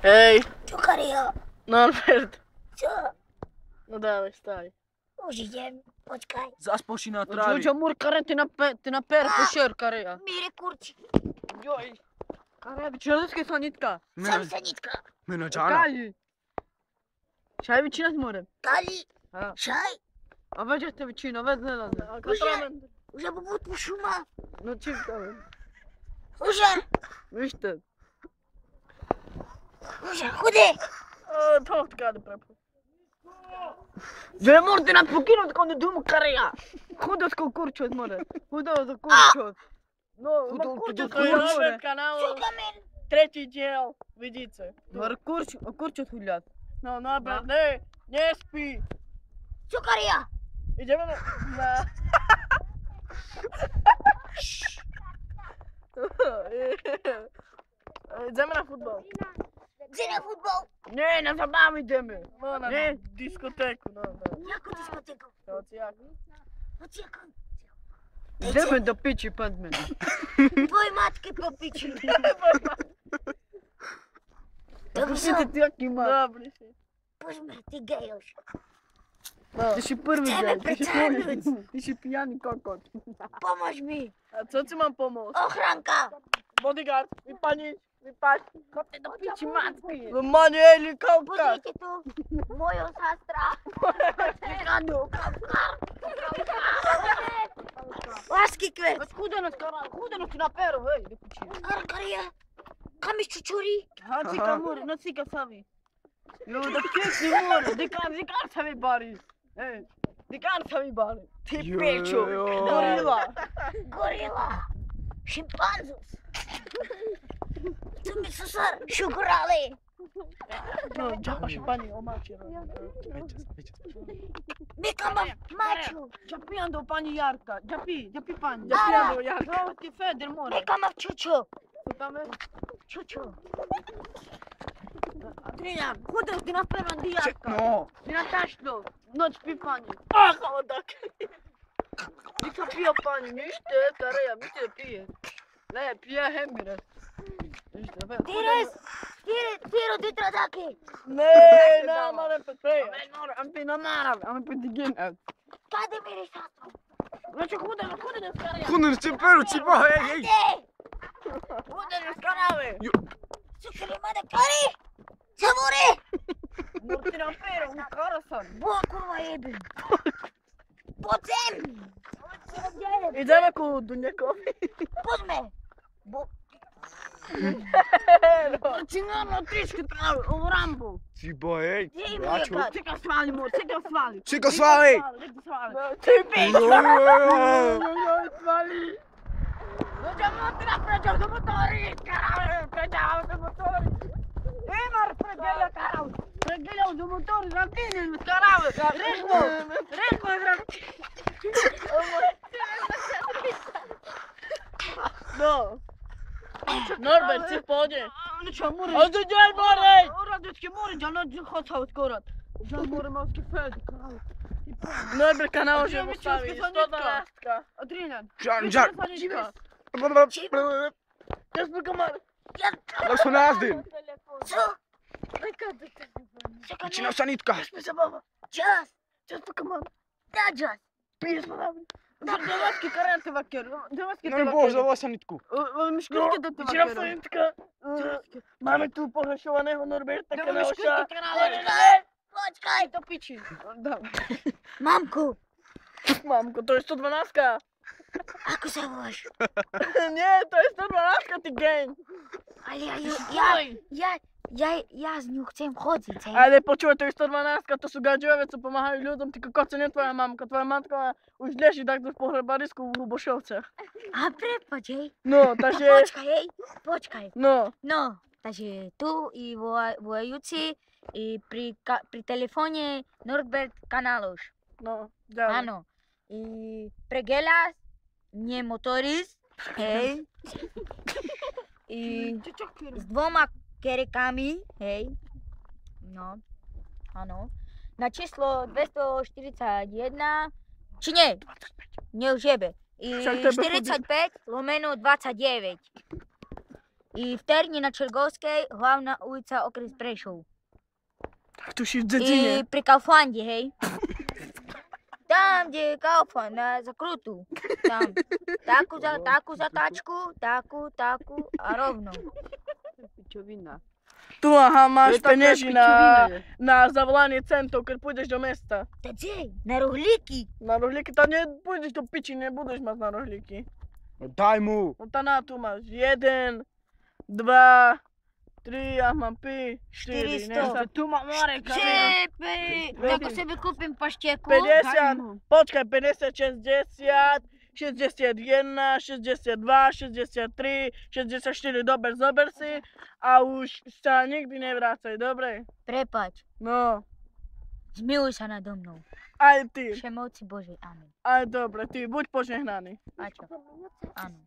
Hej. Čo, Kario? Norbert. Čo? No dávej, staj. Už idem, počkaj. Zaspal si na trávi. Giorgio Murkare, ty na per pošer, Karia. Mire, kurči. Joj. Karia, vyčinadovské sanitka. Sam sanitka. Meno Giana. Kali. Šaj vyčinat more. Kali. Ha. Šaj. A veď te vyčino, ved nelade. Už je poput šuma. No čím to je? Už je. Víš to? Už je, chudi. To tkade prepo. Že morate na pokinut kod dumu, Karia. Hudosko kurčot more. Hudosko kurčot. No, kurčot to je Norbert kanál. Čo, kamen? Tretí diel, vidíte. Mor kurčot huľat. No, Norbert, nespí. Čo, Karia? Ideme na... Ideme na futbal. Kde na futbol? Nie, na zabavu ideme. No, na diskotéku, no. Jakú diskotéku? Hociak. Hociako? Ideme do piči, padme. Tvoj matke po piči. Dobrý som. Ty aký má. Dobrý si. Poďme, ty gejoš. Ty si prvý Chceme gej. pretáhnuť. Ty si pijany kokot. Pomôž mi. A co ti mám pomôcť? Ochránka. Bodyguard, vypadni. Chodte do piči matky. No manieli, kouka. Pozrite tu. Mojo sestra. Vykradu. Lásky kvet. Chudenosť na peru, hej. Do piči. Karia. Kam iš čučuri? Hacika more, nocika savi. Jo, da pjeci more, dikar savi bari. Ej, dikar savi bari. Ti pečo, gorila. Gorila. Šimpanzus. Tu mi su se šugurali. No, džapa šipani, omači. Neka maču. Džapijando pani Jarka, džapi pani. Džapijando Jarka. Ovo ti Feder more. Neka ma čuču. Tamo je. Čuču. Adrian, hodaj ti na peran di Jarka. No. Ti na tašno. Noć pi pani. Aha, odak. Nika pija pani, nište, Kareja, mi te pije. Ne, pija hemire. Tiro ditra dake. Nee, nou maar even twee. I'm pinna maar, I'm pinna digin uit. Kade mire sastro. Weet je goed in het karrière. Goed in peru, cipa, hej. Goed in het karrière. Sukri mada kari. Sabore. Morti na pero, un karasan. Bo kurva jebim. Potem. Ideme ku Dunjakovi. Poďme. Čingamo tričku travu, u Rambu. Cipa, hej. Čeka svali, mor, čeka svali. Čeka svali. Ti pičo. Svali. Dođemo na pređav do motori, karav, pređav do motori. Imar pređav, karav. Pređav do motori, ratinin, karav. Rekmo, No. Norbert, si pođe. Ovdje djel more! Radnički more, djel nođe hoca odkorat. Djel more malski fed, karav. Norbert kanał možemo staviti, 112. Adrian, Žar. ja smo kamar. Laat van naast Co? Čina sanitka. Sme se baba. Čas. Ja smo kamar. Da čas. Pije smo davili. Demaski karate vaker. Demaski No bože, za ovo sanitku. Miškolke da te vaker. Sanitka. Máme tu pohrašovaného Norberta Kanaloša. Počkaj. To piči. Mamku. Mamko, to je 112. Ako sa voláš? Nie, to je 112, ty gang. Ale ja z ňu chcem chodiť, hej. Ale počúvaj, to je 112, to sú gadžové, co pomáhajú ľuďom, ty kokot, nie tvoja mamka. Tvoja matka už leží takto v pohrebarisku v Hrubošovciach. A prepoď, hej. No, takže... Počkaj, hej. Počkaj. No. No, takže tu i volajúci i pri telefóne Norbert Kanaloš. No, ďalej. Áno. I pregeľa, nie motorist, hej. I s dvoma kerekami, hej. No, áno. Na číslo 241, či nie? Nie už jebe. I 45 lomeno 29. I v Terni na Čergovskej, hlavná ulica okres Prešov. Tak tu si v I dedine. pri Kauflande, hej. Tam, kde je Kaufland, za Krutu. Tam. Takú zatáčku, takú a rovno. Pičovina. Tu aha, máš Je taká penieži pičovina, je. na zavolanie centov, keď pôjdeš do mesta. Kde? Na rohlíky. Na rohlíky, tam nepôjdeš do piči, nebudeš mať na rohlíky. No daj mu. No tá na tu máš 1, 2, 3, ja mám 5, 4, 400. tu mám Marek, Čepy! Tak sebe kúpim paštieku. 50, počkaj, 50, 60, 61, 62, 63, 64, zober si a už sa nikdy nevrácaj, dobre? Prepač, No, zmiluj sa nado mnou. aj ty, Všemoci Božej, amen. aj dobre, ty buď požehnaný. A čo? Áno.